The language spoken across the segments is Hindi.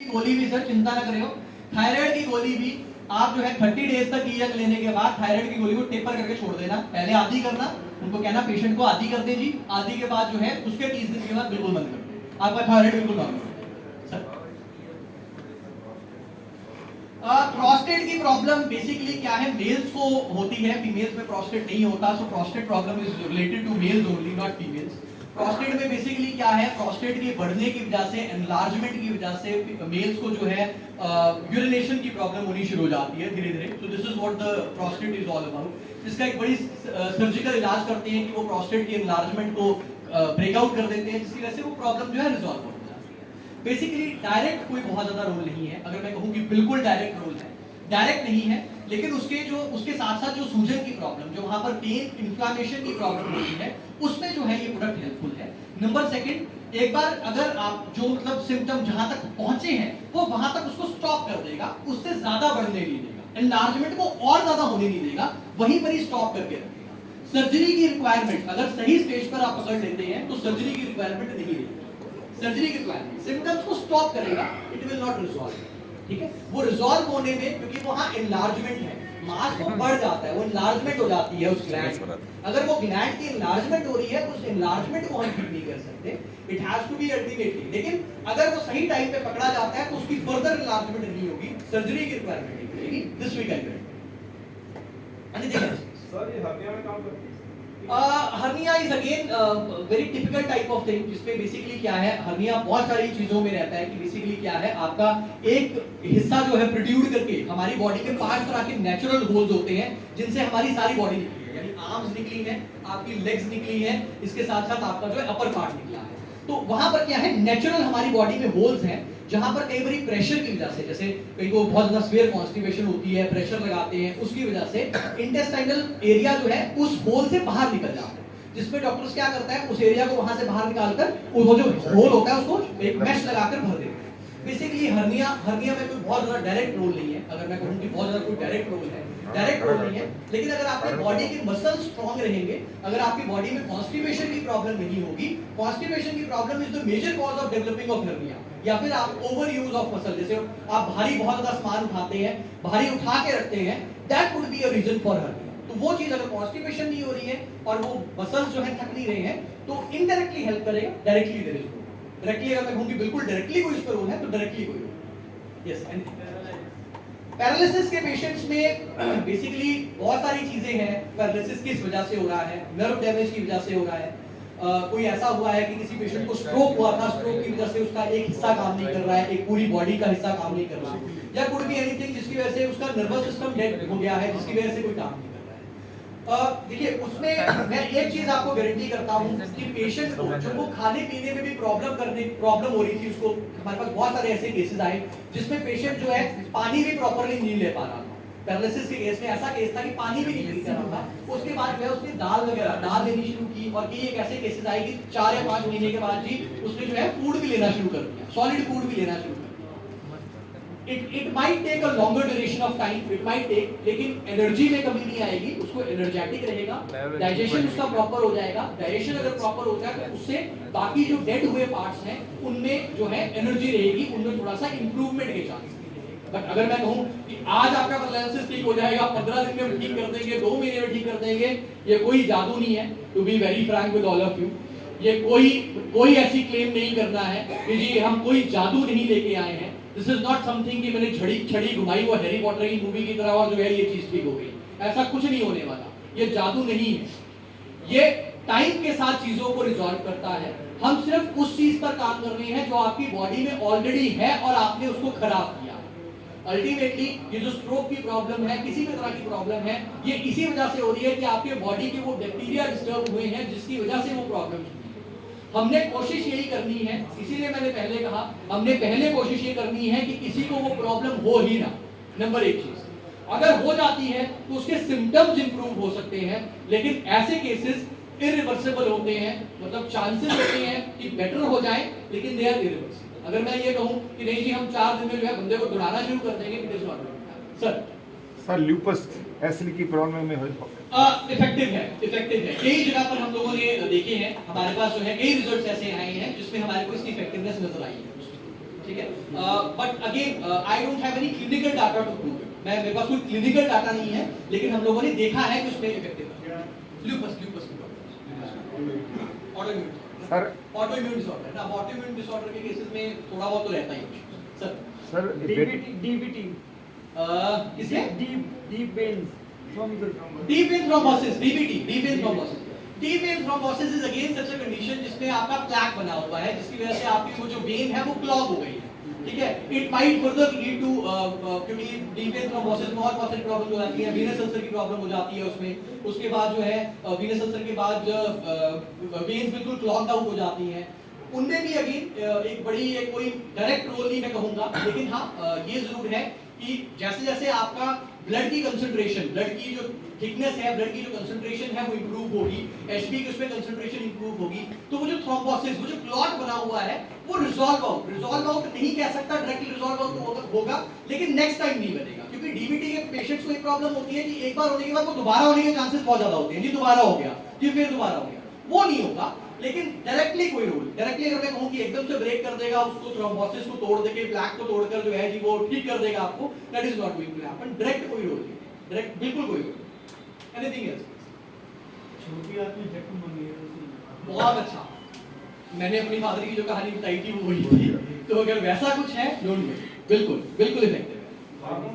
गोली भी सर चिंता न करें, थायराइड की गोली भी आप जो है 30 डेज तक ईएक लेने के बाद थायराइड की गोली को टेपर करके छोड़ देना। पहले आधी करना, उनको कहना पेशेंट को आधी कर दे जी, आधी के बाद जो है उसके 30 दिन के बाद बिल्कुल बंद कर दे, आपका थायराइड बिल्कुल नॉर्मल। सर प्रोस्टेट की प्रॉब्लम बेसिकली क्या है, मेल्स को होती है, फीमेल्स में प्रोस्टेट नहीं होता। So prostate problem is related to males only, not females. Prostate में बेसिकली क्या है, प्रोस्टेट के बढ़ने की वजह से, एनलार्जमेंट की वजह से मेल्स को जो है यूरिनेशन की प्रॉब्लम होनी शुरू हो जाती है धीरे धीरे। So this is what the prostate is all about. इसका एक बड़ी सर्जिकल इलाज करते हैं कि वो प्रोस्टेट की एनलार्जमेंट को ब्रेकआउट कर देते हैं, जिसकी वजह से वो प्रॉब्लम जो है रिजॉल्व हो जाती है। बेसिकली डायरेक्ट कोई बहुत ज्यादा रोल नहीं है, अगर मैं कहूँ कि बिल्कुल डायरेक्ट रोल है, डायरेक्ट नहीं है, लेकिन उसके साथ साथ जो सूजन की प्रॉब्लम, जो वहां पर पेन इन्फ्लामेशन की प्रॉब्लम होती है, उसमें जो है ये प्रोडक्ट हेल्पफुल है। नंबर सेकंड, एक बार अगर आप जो मतलब सिम्टम जहां तक पहुंचे हैं वो वहां तक उसको स्टॉप कर देगा, उससे ज्यादा बढ़ने नहीं देगा, एनलार्जमेंट को और ज्यादा होने नहीं देगा, वहीं पर ही स्टॉप करके रखेगा। सर्जरी की रिक्वायरमेंट अगर सही स्टेज पर आप पकड़ लेते हैं तो सर्जरी की रिक्वायरमेंट नहीं रहेगी। सर्जरी की रिक्वायरमेंट सिम्टम्स को स्टॉप करेगा, इट विल नॉट रिजॉल्व। ठीक है, वो रिजॉल्व होने में, क्योंकि वहां एनलार्जमेंट है, मास वो बढ़ जाता है, वो एनलार्जमेंट हो जाती है उस ग्लैंड। अगर वो ग्लैंड की एनलार्जमेंट हो रही है तो उस एनलार्जमेंट को हम ठीक नहीं कर सकते, it has to be ultimately. लेकिन अगर वो सही टाइम पे पकड़ा जाता है तो उसकी फर्दर एनलार्जमेंट नहीं होगी, सर्जरी की रिक्वायरमेंट नहीं पड़ेगी। This we can do. Sir ये हर्निया में काम करती है? Hernia is again very typical type of thing, जिसमें बेसिकली क्या है, हर्निया बहुत सारी चीजों में रहता है कि बेसिकली क्या है, आपका एक हिस्सा जो है प्रोड्यूस करके हमारी बॉडी के 5 तरह के नेचुरल होल्स होते हैं जिनसे हमारी सारी बॉडी निकली है, यानी आर्म्स निकली हैं, आपकी लेग्स निकली हैं, इसके साथ साथ आपका जो है अपर पार्ट निकला है। तो वहां पर क्या है, नेचुरल हमारी बॉडी में होल्स हैं, जहां पर कई बार प्रेशर की वजह से, जैसे कई को बहुत ज्यादा स्वेयर कॉन्स्टिपेशन होती है, प्रेशर लगाते हैं, उसकी वजह से इंटेस्टाइनल एरिया जो है उस होल से बाहर निकल जाता है, जिसमें डॉक्टर्स क्या करता है, उस एरिया को वहां से बाहर निकालकर वो जो होल होता है उसको एक मैश लगाकर भर देते हैं। बेसिकली हर्निया में कोई बहुत ज्यादा डायरेक्ट रोल नहीं है, अगर मैं कहूं कि बहुत ज्यादा कोई डायरेक्ट रोल है, डायरेक्ट रोल नहीं है, लेकिन अगर आपकी बॉडी के मसल स्ट्रांग रहेंगे, अगर आपकी बॉडी में कॉन्स्टिपेशन की प्रॉब्लम नहीं होगी, कॉन्स्टिपेशन की problem is the major cause of developing of hernia, या फिर आप ओवर यूज ऑफ मसल, जैसे आप भारी बहुत ज्यादा सामान उठाते हैं, भारी उठा के रखते हैं, that could be a reason for hernia. तो वो चीज अगर कॉन्स्टिपेशन नहीं हो रही है और वो मसल्स जो है थक नहीं रहे हैं, तो इनडायरेक्टली हेल्प करेगा, directly there is no. Directly अगर मैं कहूं कि बिल्कुल डायरेक्टली कोई इस पर रोल है तो डायरेक्टली कोई रोल। यस, एंड पैरालिसिस के पेशेंट्स में बेसिकली बहुत सारी चीजें हैं। पैरालिसिस किस वजह से हो रहा है, नर्व डैमेज की वजह से हो रहा है, कोई ऐसा हुआ है कि किसी पेशेंट को स्ट्रोक हुआ था, स्ट्रोक की वजह से उसका एक हिस्सा काम नहीं कर रहा है, एक पूरी बॉडी का हिस्सा काम नहीं कर रहा, या कुड बी एनीथिंग जिसकी वजह से उसका नर्वस सिस्टम डेड हो गया है, जिसकी वजह से कोई काम नहीं कर रहा है। देखिए उसमें मैं एक चीज आपको गारंटी करता हूं कि पेशेंट को जो वो खाने पीने में भी प्रॉब्लम हो रही थी, उसको हमारे पास बहुत सारे ऐसे केसेस आए जिसमें पेशेंट जो है पानी भी प्रॉपर्ली नहीं ले पा रहा था। पैरालिसिस के केस में ऐसा केस था कि पानी भी नहीं पी रहा था, उसके बाद जो है उसने दाल लेनी शुरू की, और कई एक ऐसे केसेस आए कि 4 या 5 महीने के बाद जी उसने जो है फूड भी लेना शुरू कर दिया, सॉलिड फूड भी लेना शुरू कर दिया। It might take a longer duration of time, it might take, लेकिन एनर्जी में कमी नहीं आएगी, उसको एनर्जेटिक रहेगा, डाइजेशन उसका प्रॉपर हो जाएगा। डाइजेशन अगर प्रॉपर हो जाए तो उससे बाकी जो डेड हुए पार्ट्स हैं उनमें जो है एनर्जी रहेगी, उनमें थोड़ा सा इंप्रूवमेंट के चांस। बट अगर मैं कहूं कि आज आपका पैरालिसिस ठीक हो जाएगा, 15 दिन में ठीक कर देंगे, 2 महीने में ठीक कर देंगे, ये कोई जादू नहीं है। To be very frank with all of you, ये कोई ऐसी क्लेम नहीं करना है कि जी हम कोई जादू नहीं लेके आए हैं। दिस इज नॉट समथिंग कि मैंने छड़ी घुमाई वो हैरी पॉटर की मूवी की तरह और जो है ये चीज ठीक हो गई, ऐसा कुछ नहीं होने वाला, ये जादू नहीं है, ये टाइम के साथ चीजों को रिजॉल्व करता है। हम सिर्फ उस चीज पर काम कर रहे हैं जो आपकी बॉडी में ऑलरेडी है और आपने उसको खराब किया। अल्टीमेटली ये जो स्ट्रोक की प्रॉब्लम है, किसी भी तरह की प्रॉब्लम है, ये इसी वजह से हो रही है कि आपके बॉडी के वो बैक्टीरिया डिस्टर्ब हुए हैं, जिसकी वजह से वो प्रॉब्लम हुई है। हमने कोशिश यही करनी है, इसीलिए मैंने पहले कहा, हमने पहले कोशिश ये करनी है कि किसी को वो प्रॉब्लम हो ही ना। नंबर 1 चीज, अगर हो जाती है तो उसके सिम्टम्स इंप्रूव हो सकते हैं, लेकिन ऐसे केसेस इरिवर्सिबल होते हैं, मतलब चांसेस होते हैं कि बेटर हो जाए, लेकिन दे आर इरिवर्सिबल। अगर मैं ये कहूं कि नहीं जी हम 4 दिन में जो है बंदे को दौड़ाना शुरू कर देंगे, it is not sir lupus acid की प्रॉब्लम में इफेक्टिव है कई जगह पर हम लोगों ने देखे हैं, हमारे पास जो है कई रिजल्ट्स ऐसे आए हैं जिसमें हमारे को इसकी इफेक्टिवनेस नजर आई है। ठीक है। But again I don't have any clinical data to prove it. मेरे पास कोई क्लिनिकल डाटा नहीं है, लेकिन हम लोगों ने देखा है कि उसमें इफेक्टिव है। ल्यूपस ऑटोइम्यून डिसऑर्डर ना, ऑटोइम्यून डिसऑर्डर के केसेस में थोड़ा बहुत तो रहता ही है सर। डीवीटी किसमें deep veins deep vein thrombosis, DVT, deep vein thrombosis. Deep vein thrombosis is again such a condition जिसमें आपका प्लैक बना हुआ है, जिसकी वजह से आपकी वो जो वेन है वो क्लॉग हो गई है, ठीक है। It might further lead to, क्योंकि डीप वेन थ्रोम्बोसिस में और बहुत सारी प्रॉब्लम हो जाती है, वीनस अल्सर की प्रॉब्लम हो जाती है उसमें। उसके बाद जो है वीनस अल्सर के बाद वेन्स बिल्कुल क्लॉग्ड आउट हो जाती हैं। उनमें भी अगेन एक बड़ी एक कोई डायरेक्ट रोल नहीं मैं कहूंगा, लेकिन हाँ ये जरूर है कि जैसे जैसे आपका ब्लड की कंसंट्रेशन, ब्लड की जो थिकनेस है, ब्लड की जो कंसंट्रेशन है वो इंप्रूव होगी, एचबी की उसमें कंसंट्रेशन इंप्रूव होगी, तो वो जो थ्रोम्बोसिस, वो जो क्लॉट बना हुआ है वो रिजॉल्व आउट नहीं कह सकता, डायरेक्टली रिजॉल्व आउट होगा, लेकिन नेक्स्ट टाइम नहीं बनेगा। क्योंकि डीवीटी के पेशेंट्स को एक प्रॉब्लम होती है कि एक बार होने के बाद वो दोबारा होने के चांसेस बहुत ज्यादा होते हैं, जी दोबारा हो गया, जी फिर दोबारा हो गया, वो नहीं होगा। लेकिन डायरेक्टली कोई रोल, डायरेक्टली अगर मैं कहूं कि एकदम से ब्रेक कर देगा उसको, थ्रोम्बोसिस को तोड़ देके प्लैक को तोड़कर जो है जी वो ठीक कर देगा आपको, that is not going to happen. Direct कोई रोल नहीं, डायरेक्ट बिल्कुल कोई रोल नहीं। Anything else? छोटी आदमी जख्म बन गया। बहुत अच्छा, मैंने अपनी फादर की जो कहानी बताई थी वो वही थी, तो अगर वैसा कुछ है डोंट वरी, बिल्कुल बिल्कुल इफेक्टिव है। हार्मोन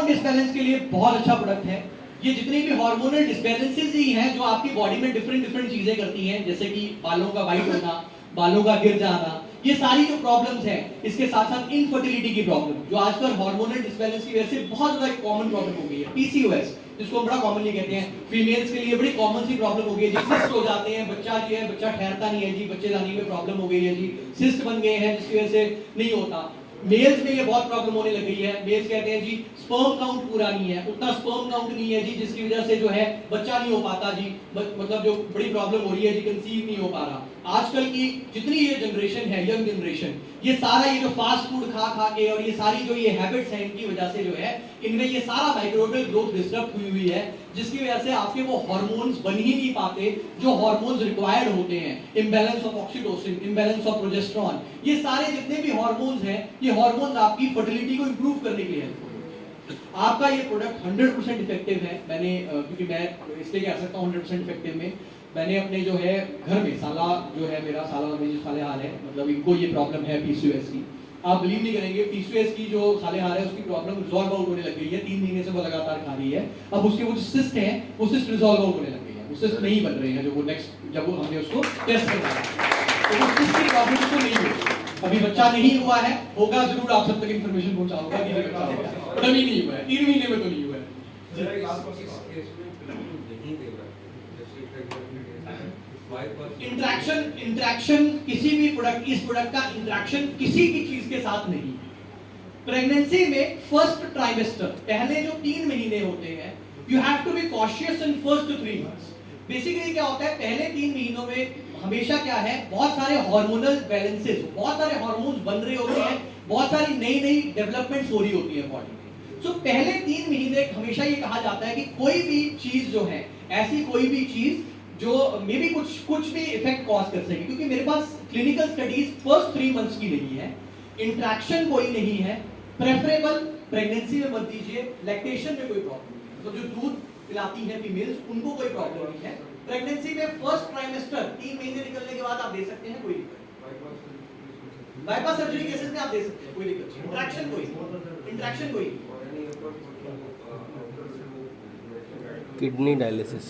डिसबैलेंस के लिए बहुत अच्छा प्रोडक्ट है। ये जितने भी हार्मोनल डिसबैलेंसेस ही हैं जो आपकी बॉडी में डिफरेंट चीजें करती हैं, जैसे कि बालों का वाइट होना, बालों का गिर जाना, ये सारी जो प्रॉब्लम्स हैं, इसके साथ साथ इनफर्टिलिटी की प्रॉब्लम जो आजकल हार्मोनल डिसबैलेंस की वजह से बहुत ज्यादा कॉमन प्रॉब्लम हो गई है, पीसीओएस जिसको हम बड़ा कॉमनली कहते हैं, फीमेल्स के लिए बड़ी कॉमन सी प्रॉब्लम हो गई है जी, सिस्ट हो जाते हैं, बच्चा जो है बच्चा ठहरता नहीं है जी, बच्चे लाने में प्रॉब्लम हो गई है जी, सिस्ट बन गए हैं जिसकी वजह से नहीं होता। मेल्स में ये बहुत प्रॉब्लम होने लग गई है, मेल्स कहते हैं जी स्पर्म काउंट पूरा नहीं है, उतना स्पर्म काउंट नहीं है जी, जिसकी वजह से जो है बच्चा नहीं हो पाता जी, मतलब जो बड़ी प्रॉब्लम हो रही है जी, कंसीव नहीं हो पा रहा। आजकल की जितनी ये जनरेशन है, यंग जनरेशन, ये सारा ये जो फास्ट फूड खा खा के और ये सारी जो ये हैबिट्स हैं इनकी वजह से जो है इनमें ये सारा माइक्रोबियल ग्रोथ डिस्टर्ब हुई है, जिसकी वजह से आपके वो हार्मोन्स बन ही नहीं पाते जो हार्मोन्स रिक्वायर्ड होते हैं। Imbalance of oxytocin, imbalance of progesterone, ये सारे जितने भी हार्मोन्स हैं, ये हार्मोन्स आपकी फर्टिलिटी को इंप्रूव करने के लिए हेल्प करेंगे। आपका ये प्रोडक्ट 100% इफेक्टिव है। मैंने क्योंकि मैं इसलिए कह सकता हूँ 100% इफेक्टिव में, मैंने अपने जो है घर में साला जो है मेरा साला में जो साले हाल है, मतलब इनको ये प्रॉब्लम है पीसीओएस की, आप बिलीव नहीं करेंगे, पीसीओएस की जो साले हाल है उसकी प्रॉब्लम रिजॉल्व आउट होने लग गई है, 3 महीने से वो लगातार खा रही है। अब उसके वो जो सिस्ट है वो सिस्ट रिजॉल्व आउट होने लग गई है, वो सिस्ट नहीं बन रहे हैं जो वो नेक्स्ट जब वो हमने उसको टेस्ट करवाया तो वो सिस्ट की प्रॉब्लम उसको नहीं हुई। अभी बच्चा नहीं हुआ है, होगा जरूर, आप सब तक इंफॉर्मेशन पहुंचाऊंगा कि बच्चा होगा, तभी नहीं हुआ है, 3 महीने में तो नहीं हुआ है। इंटरेक्शन किसी भी प्रोडक्ट, इस प्रोडक्ट का इंटरेक्शन किसी की चीज के साथ नहीं है। प्रेगनेंसी में फर्स्ट ट्राइमेस्टर, पहले जो 3 महीने होते हैं, you have to be cautious in first 3 months. Basically क्या होता है, पहले 3 महीनों में हमेशा क्या है, बहुत सारे हार्मोनल बैलेंसेस, बहुत सारे हार्मोन्स बन रहे होते हैं, बहुत सारी नई डेवलपमेंट्स हो रही होती है बॉडी में। सो पहले 3 महीने हमेशा ये कहा जाता है कि कोई भी चीज जो है, ऐसी कोई भी चीज जो मे बी कुछ भी इफेक्ट कॉज कर सके, क्योंकि मेरे पास क्लिनिकल स्टडीज फर्स्ट 3 मंथ्स की नहीं है, इंट्रैक्शन कोई नहीं है, प्रेफरेबल प्रेगनेंसी में मत दीजिए, लैक्टेशन में कोई प्रॉब्लम नहीं है, तो जो दूध पिलाती हैं फीमेल्स उनको कोई प्रॉब्लम नहीं है। प्रेगनेंसी में फर्स्ट ट्राइमेस्टर 3 महीने निकलने के बाद आप दे सकते हैं, कोई दिक्कत। बाईपास सर्जरी केसेस में आप दे सकते हैं, कोई दिक्कत नहीं। इंट्रैक्शन कोई किडनी डायलिसिस,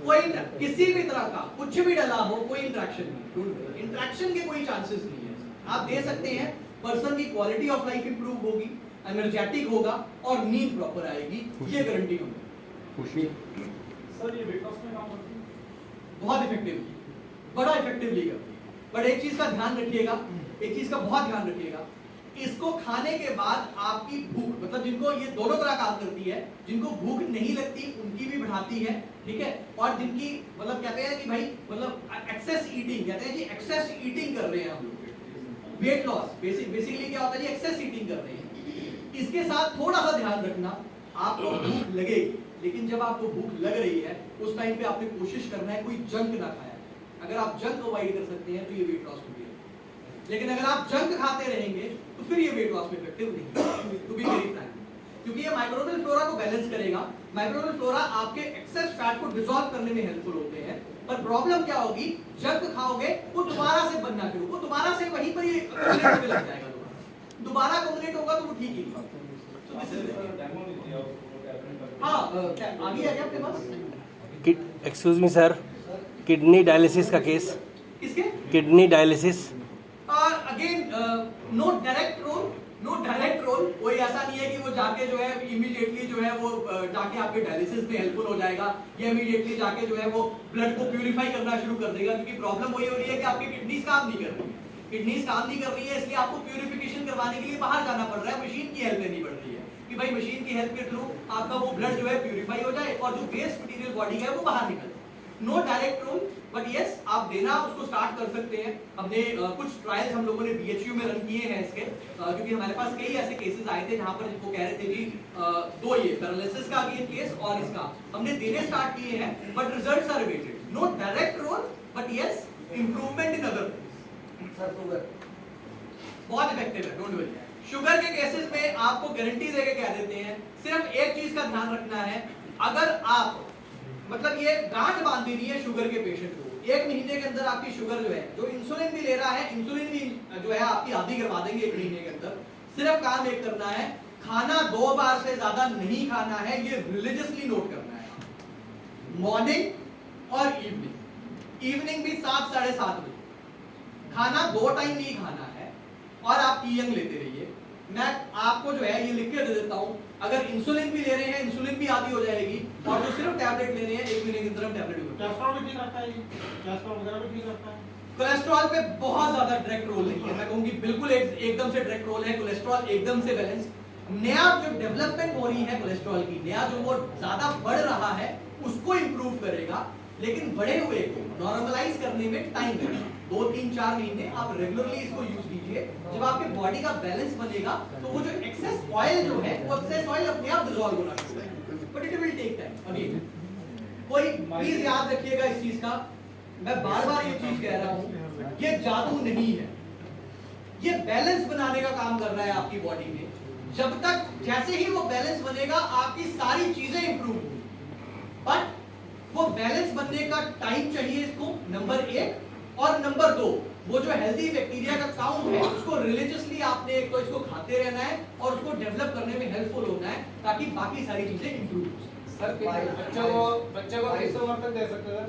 कोई किसी भी तरह का कुछ भी डला हो, कोई इंट्रैक्शन नहीं, इंट्रैक्शन के कोई चांसेस नहीं है। आप दे सकते हैं, पर्सन की क्वालिटी ऑफ लाइफ इंप्रूव होगी, एनर्जेटिक होगा और नींद प्रॉपर आएगी, ये गारंटी हम खुशी सर ये वेट लॉस में काम करती है? बहुत इफेक्टिवली, बड़ा इफेक्टिवली करती है। बट एक चीज का ध्यान रखिएगा, एक चीज का बहुत ध्यान रखिएगा, इसको खाने के बाद आपकी भूख, मतलब जिनको ये दोनों तरह काम करती है, जिनको भूख नहीं लगती उनकी भी बढ़ाती है, ठीक है, और जिनकी मतलब कहते हैं कि भाई मतलब एक्सेस ईटिंग, कहते हैं जी एक्सेस ईटिंग कर रहे हैं हम लोग, वेट लॉस बेसिकली क्या होता है जी, एक्सेस ईटिंग कर रहे हैं। इसके साथ थोड़ा सा ध्यान रखना, आपको भूख लगेगी, लेकिन जब आपको भूख लग रही है उस टाइम पे आपने कोशिश करना है कोई जंक ना खाया। अगर आप जंक अवॉइड कर सकते हैं तो ये वेट लॉस हो गया। लेकिन अगर आप जंक खाते रहेंगे तो फिर ये वेट लॉस में इफेक्टिव नहीं, टू बी वेरी फ्रैंक, क्योंकि ये माइक्रोबियल फ्लोरा को बैलेंस करेगा। माइक्रोबियल फ्लोरा आपके एक्सेस फैट को डिसॉल्व करने में हेल्पफुल होते हैं, पर प्रॉब्लम क्या होगी, जंक खाओगे वो दोबारा से बनना शुरू, वो दोबारा से वहीं पर ही accumulate होने लग जाएगा, दोबारा accumulate होगा तो वो ठीक ही नहीं। So this is it. हाँ, आगे आ गया आपके पास? Excuse me sir, kidney dialysis का केस, किसके? Kidney dialysis again no direct role, कोई ऐसा नहीं है कि वो जाके जो है इमीडिएटली जो है वो जाके आपके डायलिसिस में हेल्पफुल हो जाएगा या इमीडिएटली जाके जो है वो ब्लड को प्यूरिफाई करना शुरू कर देगा, क्योंकि प्रॉब्लम वही हो रही है कि आपकी किडनीज काम नहीं कर रही है, किडनीज काम नहीं कर रही है, इसलिए आपको प्यूरिफिकेशन करवाने के लिए बाहर जाना पड़ रहा है, मशीन की हेल्प लेनी पड़ रही है कि भाई मशीन की हेल्प के थ्रू आपका वो ब्लड जो है प्यूरिफाई हो जाए और जो वेस्ट मटेरियल बॉडी का है वो बाहर निकले। No direct role, but yes आप देना उसको स्टार्ट कर सकते हैं। हमने कुछ ट्रायल्स हम लोगों ने बीएचयू में रन किए हैं इसके, क्योंकि हमारे पास कई ऐसे केसेस आए थे जहां पर वो कह रहे थे जी दो ये पैरालिसिस का भी केस और इसका हमने देने स्टार्ट किए हैं, but results are awaited. No direct role, but yes improvement in other बहुत इफेक्टिव है, डोंट वरी। शुगर के केसेस में आपको गारंटी देके कह देते हैं, सिर्फ एक चीज का ध्यान रखना है, अगर आप मतलब ये गांठ बांध देनी है शुगर के पेशेंट को, 1 महीने के अंदर आपकी शुगर जो है, जो इंसुलिन भी ले रहा है, इंसुलिन भी जो है आपकी आधी करवा देंगे 1 महीने के अंदर। सिर्फ काम एक करना है, खाना 2 बार से ज्यादा नहीं खाना है, ये रिलीजियसली नोट करना है, मॉर्निंग और इवनिंग भी 7 साढ़े 7 बजे। खाना 2 टाइम नहीं खाना है और आप ईयंग लेते रहिए। मैं आपको जो है ये लिख के दे देता हूं, अगर इंसुलिन भी ले रहे हैं, इंसुलिन भी आधी हो जाएगी, और जो सिर्फ टैबलेट ले रहे हैं 1 महीने के अंदर हम टैबलेट भी कोलेस्ट्रॉल भी ठीक रहता है, कोलेस्ट्रॉल वगैरह भी ठीक रहता है। कोलेस्ट्रॉल पे बहुत ज्यादा डायरेक्ट रोल नहीं है, मैं कहूंगी बिल्कुल एकदम से डायरेक्ट रोल है, कोलेस्ट्रॉल एकदम से बैलेंस। नया जो डेवलपमेंट हो रही है कोलेस्ट्रॉल की, नया जो वो ज्यादा बढ़ रहा है उसको इंप्रूव करेगा, लेकिन बढ़े हुए को नॉर्मलाइज करने में टाइम लगेगा। 2, 3, 4 महीने आप रेगुलरली इसको यूज कीजिए, जब आपके बॉडी का बैलेंस बनेगा तो वो जो एक्सेस ऑयल जो है वो एक्सेस ऑयल अपने आप डिसॉल्व होना शुरू हो जाएगा, but it will take time. Again कोई प्लीज याद रखिएगा इस चीज का, मैं बार-बार ये चीज कह रहा हूं, ये जादू नहीं है, ये बैलेंस बनाने का काम कर रहा है आपकी बॉडी में। जब तक जैसे ही वो बैलेंस बनेगा आपकी सारी चीजें इंप्रूव होंगी, बट वो बैलेंस बनने का टाइम चाहिए इसको, नंबर 1, और नंबर 2 वो जो हेल्दी बैक्टीरिया का काउंट है उसको रिलीजियसली आपने एक तो इसको खाते रहना है और उसको डेवलप करने में हेल्पफुल होना है, ताकि बाकी सारी चीजें इंप्रूव हो सके। सर बच्चों को किस उम्र तक दे सकते हैं?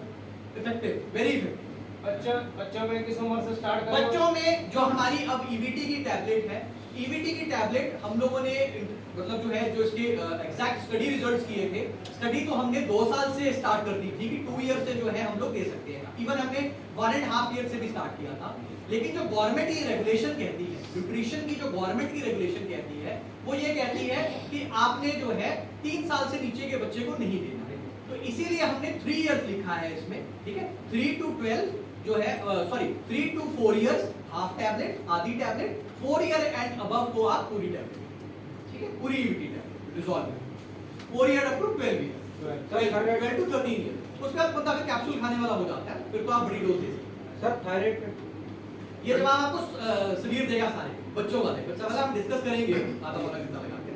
Effective, very effective. बच्चों में किस उम्र से स्टार्ट करें? बच्चों में जो हमारी अब ईवीटी की टैबलेट है, ईवीटी की टैबलेट हम लोगों ने मतलब जो है जो इसके एग्जैक्ट स्टडी रिजल्ट्स किए थे, स्टडी तो हमने 2 साल से स्टार्ट कर दी थी कि 2 ईयर से जो है हम लोग दे सकते हैं, इवन हमने 1.5 ईयर से भी स्टार्ट किया था। लेकिन जो गवर्नमेंट की रेगुलेशन कहती है, न्यूट्रिशन की जो गवर्नमेंट की रेगुलेशन कहती है वो ये कहती है कि आपने जो है 3 साल से नीचे के बच्चे को नहीं देना है, तो इसीलिए हमने 3 ईयर्स लिखा है इसमें, ठीक है। 3 to 12 जो है 3 to 4 इयर्स हाफ टैबलेट, आधी टैबलेट, 4 ईयर एंड अबव को आप पूरी टैबलेट, ठीक है, पूरी यूटी tablet resolve, 4 year up to 12 year, 12 to 13 year. उसके बाद बंदा फिर कैप्सूल खाने वाला हो जाता है, फिर तो आप बड़ी डोज दे सकते हैं। सर थायराइड ये जब आपको शरीर देगा सारे बच्चों वाले, बच्चा वाला हम डिस्कस करेंगे आधा वाला कितना लगा के।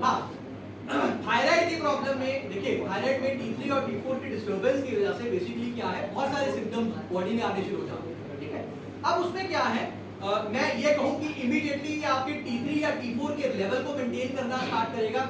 हाँ, थायराइड की प्रॉब्लम में देखिए, थायराइड में T3 और T4 की डिस्टर्बेंस की वजह से बेसिकली क्या है, बहुत सारे सिम्टम्स बॉडी में आने शुरू हो जाते हैं, ठीक है। अब उसमें क्या है, मैं ये कहूं कि इमीडिएटली ये आपके T3 या T4 के लेवल को मेंटेन करना स्टार्ट करेगा,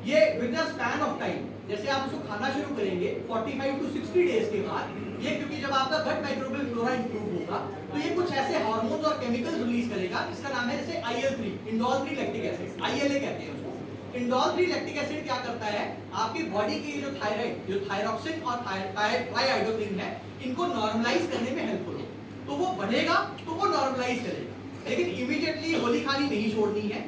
ये with the span of time, जैसे आप इसको खाना शुरू करेंगे 45 to 60 डेज के बाद, ये क्योंकि जब आपका गट माइक्रोबियल फ्लोरा इंप्रूव होगा तो ये कुछ ऐसे हार्मोन्स और केमिकल्स रिलीज करेगा, इसका नाम है जैसे IL-3, indole 3 lactic acid, ILA कहते हैं उसको। इंडोल 3 लैक्टिक एसिड क्या करता है, आपकी बॉडी की जो थायराइड, जो थायरॉक्सिन और ट्राइआयोडोनिन है, इनको नॉर्मलाइज करने में हेल्पफुल है, तो वो बढ़ेगा तो वो नॉर्मलाइज करेगा। लेकिन इमीडिएटली गोली खानी नहीं छोड़नी है,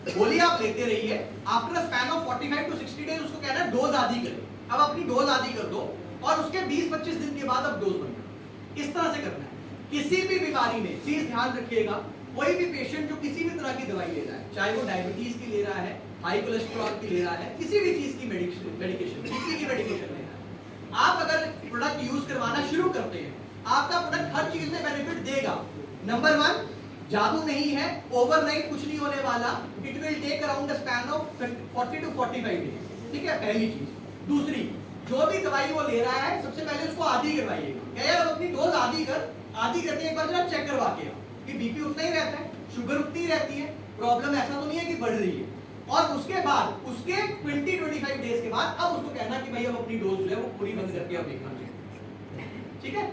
गोली आप लेते रहिए, after span of 45 to 60 days उसको कहना है डोज आधी करें। अब अपनी डोज आधी कर दो और उसके 20-25 दिन के बाद अब डोज बढ़ाओ, इस तरह से करना है। किसी भी बीमारी में चीज ध्यान रखिएगा, कोई भी पेशेंट जो किसी भी तरह की दवाई ले रहा है, चाहे वो डायबिटीज की ले रहा है, हाई कोलेस्ट्रॉल की ले रहा है, किसी भी चीज की मेडिकेशन, बीपी की मेडिकेशन ले रहा है, आप अगर प्रोडक्ट यूज करवाना शुरू करते हैं, आपका प्रोडक्ट हर चीज में बेनिफिट देगा। नंबर 1 जादू नहीं है, ओवरनाइट कुछ नहीं होने वाला, it will take around the span of 40 to 45 days, ठीक है, पहली चीज। दूसरी, जो भी दवाई वो ले रहा है सबसे पहले उसको आधी करवाइएगा, क्या यार अपनी डोज आधी करके एक बार जरा चेक करवा के आओ कि बीपी उतना ही रहता है, शुगर उतनी ही रहती है, प्रॉब्लम ऐसा तो नहीं है कि बढ़ रही है। और उसके बाद उसके 20-25 डेज के बाद अब उसको कहना कि भाई अब अपनी डोज जो है वो पूरी बंद करके अब देखना चाहिए, ठीक है।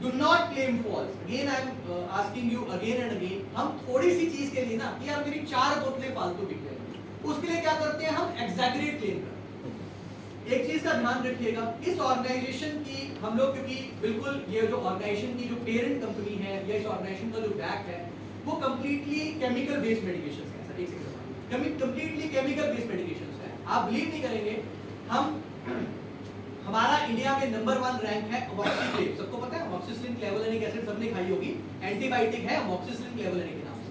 Do not claim false, again I am asking you again and again, हम थोड़ी सी चीज के लिए ना कि यार मेरी 4 बोतलें फालतू बिक जाएगी, उसके लिए क्या करते हैं हम एग्जैगरेट क्लेम करते हैं। एक चीज का ध्यान रखिएगा, इस ऑर्गेनाइजेशन की हम लोग, क्योंकि बिल्कुल ये जो ऑर्गेनाइजेशन की जो पेरेंट कंपनी है या इस ऑर्गेनाइजेशन का जो बैक है वो कंप्लीटली केमिकल बेस्ड मेडिकेशन है, सर एक second, completely chemical based medication है। आप बिलीव नहीं करेंगे, हमारा इंडिया में नंबर 1 रैंक है अमॉक्सिक्लेव, सबको पता है अमॉक्सिसिलिन क्लेवुलानिक एसिड सबने खाई होगी, एंटीबायोटिक है अमॉक्सिसिलिन क्लेवुलानिक के नाम से।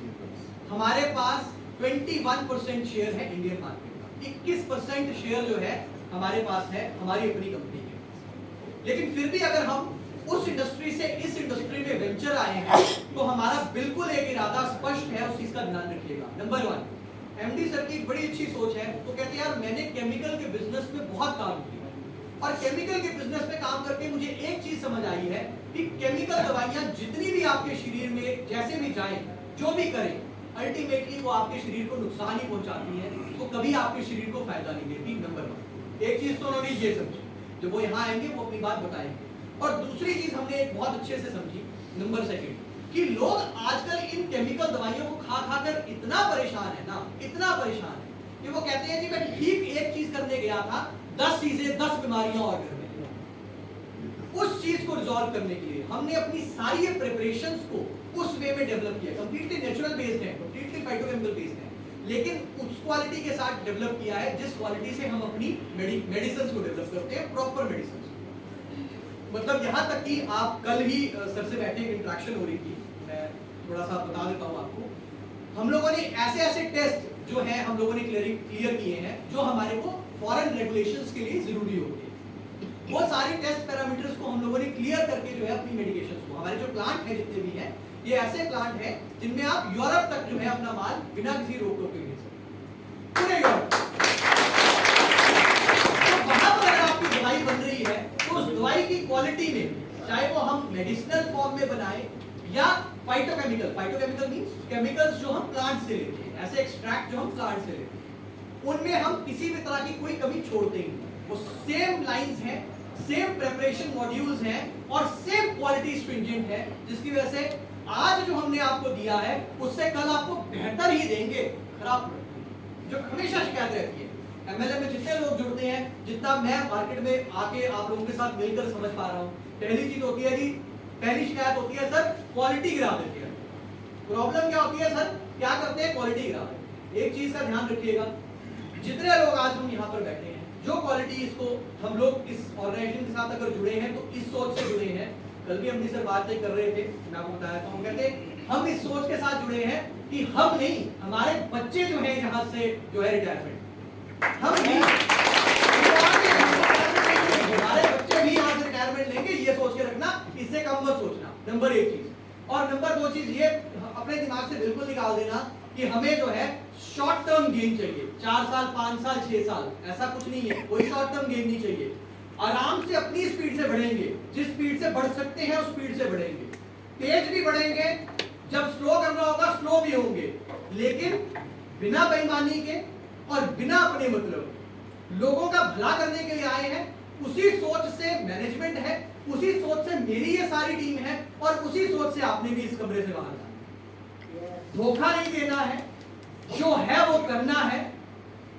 हमारे पास 21% शेयर है इंडियन मार्केट का, 21% शेयर जो है हमारे पास है हमारी अपनी कंपनी के। लेकिन फिर भी अगर हम उस इंडस्ट्री से इस इंडस्ट्री में वेंचर आए हैं तो हमारा बिल्कुल एक इरादा स्पष्ट है, उस चीज का ध्यान रखिएगा। नंबर 1, एमडी सर की बड़ी अच्छी सोच है, तो कहते हैं यार मैंने केमिकल के बिजनेस में बहुत काम किया और केमिकल के बिजनेस में काम करके मुझे एक चीज समझ आई है कि केमिकल दवाइयां जितनी भी आपके शरीर में जैसे भी जाएं, जो भी करें, अल्टीमेटली वो आपके शरीर को नुकसान ही पहुंचाती है, वो कभी आपके शरीर को फायदा नहीं देती। नंबर 1, एक चीज तो उन्होंने ये समझी, जब वो यहाँ आएंगे वो अपनी बात बताएंगे। और दूसरी चीज हमने एक बहुत अच्छे से समझी, नंबर 2, कि लोग आजकल इन केमिकल दवाइयों को खा खा कर इतना परेशान है ना, इतना परेशान है कि वो कहते हैं जी मैं ठीक एक चीज करने गया था, 10 चीजें 10 बीमारियां और कर रही। उस चीज को रिजॉल्व करने के लिए हमने अपनी सारी प्रिपरेशंस को उस वे में डेवलप किया, कंप्लीटली नेचुरल बेस्ड है, कंप्लीटली फाइटोकेमिकल बेस्ड है, लेकिन उस क्वालिटी के साथ डेवलप किया है जिस क्वालिटी से हम अपनी मेडिसिन को डेवलप करते हैं, प्रॉपर मेडिसिन। मतलब यहाँ तक कि आप कल ही सर से बैठे एक इंटरेक्शन हो रही थी, मैं थोड़ा सा बता देता हूँ आपको। हम लोगों ने ऐसे ऐसे टेस्ट जो है हम लोगों ने क्लियर किए हैं जो हमारे को फॉरेन रेगुलेशंस के लिए जरूरी होते हैं। वो सारे टेस्ट पैरामीटर्स को हम लोगों ने क्लियर करके जो है अपनी मेडिकेशंस को, हमारे जो प्लांट है जितने भी हैं, ये ऐसे प्लांट हैं जिनमें आप यूरोप तक जो है अपना माल बिना किसी रोक टोक के भेज सकते, पूरे यूरोप। तो वहां पर अगर आपकी दवाई बन रही है तो उस दवाई की क्वालिटी में, चाहे वो हम मेडिसिनल फॉर्म में बनाए या फाइटोकेमिकल मींस केमिकल्स जो हम प्लांट से लेते हैं, ऐसे एक्सट्रैक्ट जो हम प्लांट से लेते हैं, उनमें हम किसी भी तरह की कोई कमी छोड़ते ही नहीं। वो सेम लाइंस हैं, सेम प्रिपरेशन मॉड्यूल्स हैं और सेम क्वालिटी स्ट्रिंजेंट है, जिसकी वजह से आज जो हमने आपको दिया है उससे कल आपको बेहतर ही देंगे, खराब जो हमेशा शिकायत रहती है। एमएलए में जितने लोग जुड़ते हैं, जितना मैं मार्केट में आके आप लोगों के साथ मिलकर समझ पा रहा हूँ, पहली चीज होती है जी, पहली शिकायत होती है सर क्वालिटी गिरा देते हैं। प्रॉब्लम क्या होती है सर, क्या करते हैं, क्वालिटी गिरा देते हैं। एक चीज का ध्यान रखिएगा, जितने लोग आज हम यहाँ पर बैठे हैं, जो क्वालिटी इसको हम लोग इस ऑर्गेनाइजेशन के साथ अगर जुड़े हैं तो इस सोच से जुड़े हैं। कल भी हम सर बात कर रहे थे, मैं आपको बताया था, हम कहते हम इस सोच के साथ जुड़े हैं कि हम नहीं, हमारे बच्चे जो है यहाँ से जो है रिटायरमेंट, हम नहीं, हमारे बच्चे भी यहाँ से रिटायरमेंट लेंगे, ये सोच के रखना, इससे कम मत सोचना। नंबर 1 चीज। और नंबर 2 चीज ये अपने दिमाग से बिल्कुल निकाल देना कि हमें जो है शॉर्ट टर्म गेन चाहिए, 4 साल 5 साल 6 साल, ऐसा कुछ नहीं है, कोई शॉर्ट टर्म गेन नहीं चाहिए। आराम से अपनी स्पीड से बढ़ेंगे, जिस स्पीड से बढ़ सकते हैं उस स्पीड से बढ़ेंगे, तेज भी बढ़ेंगे, जब स्लो करना होगा स्लो भी होंगे, लेकिन बिना बेईमानी के और बिना अपने मतलब, लोगों का भला करने के लिए आए हैं। उसी सोच से मैनेजमेंट है, उसी सोच से मेरी ये सारी टीम है और उसी सोच से आपने भी इस कमरे से बाहर जाना। धोखा नहीं देना है, जो है वो करना है,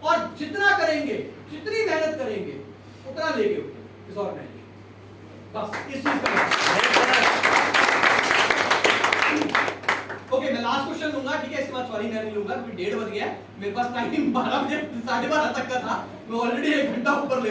और जितना करेंगे, जितनी मेहनत करेंगे उतना लेके उठे इस ऑर्गेनाइजेशन। बस इस चीज का। ओके, मैं लास्ट क्वेश्चन लूंगा, ठीक है, इसके बाद सॉरी मैं नहीं लूंगा क्योंकि 1:30 बज गया है, मेरे पास टाइम 12 बजे 12:30 तक का था, मैं ऑलरेडी 1 घंटा ऊपर ले चुका।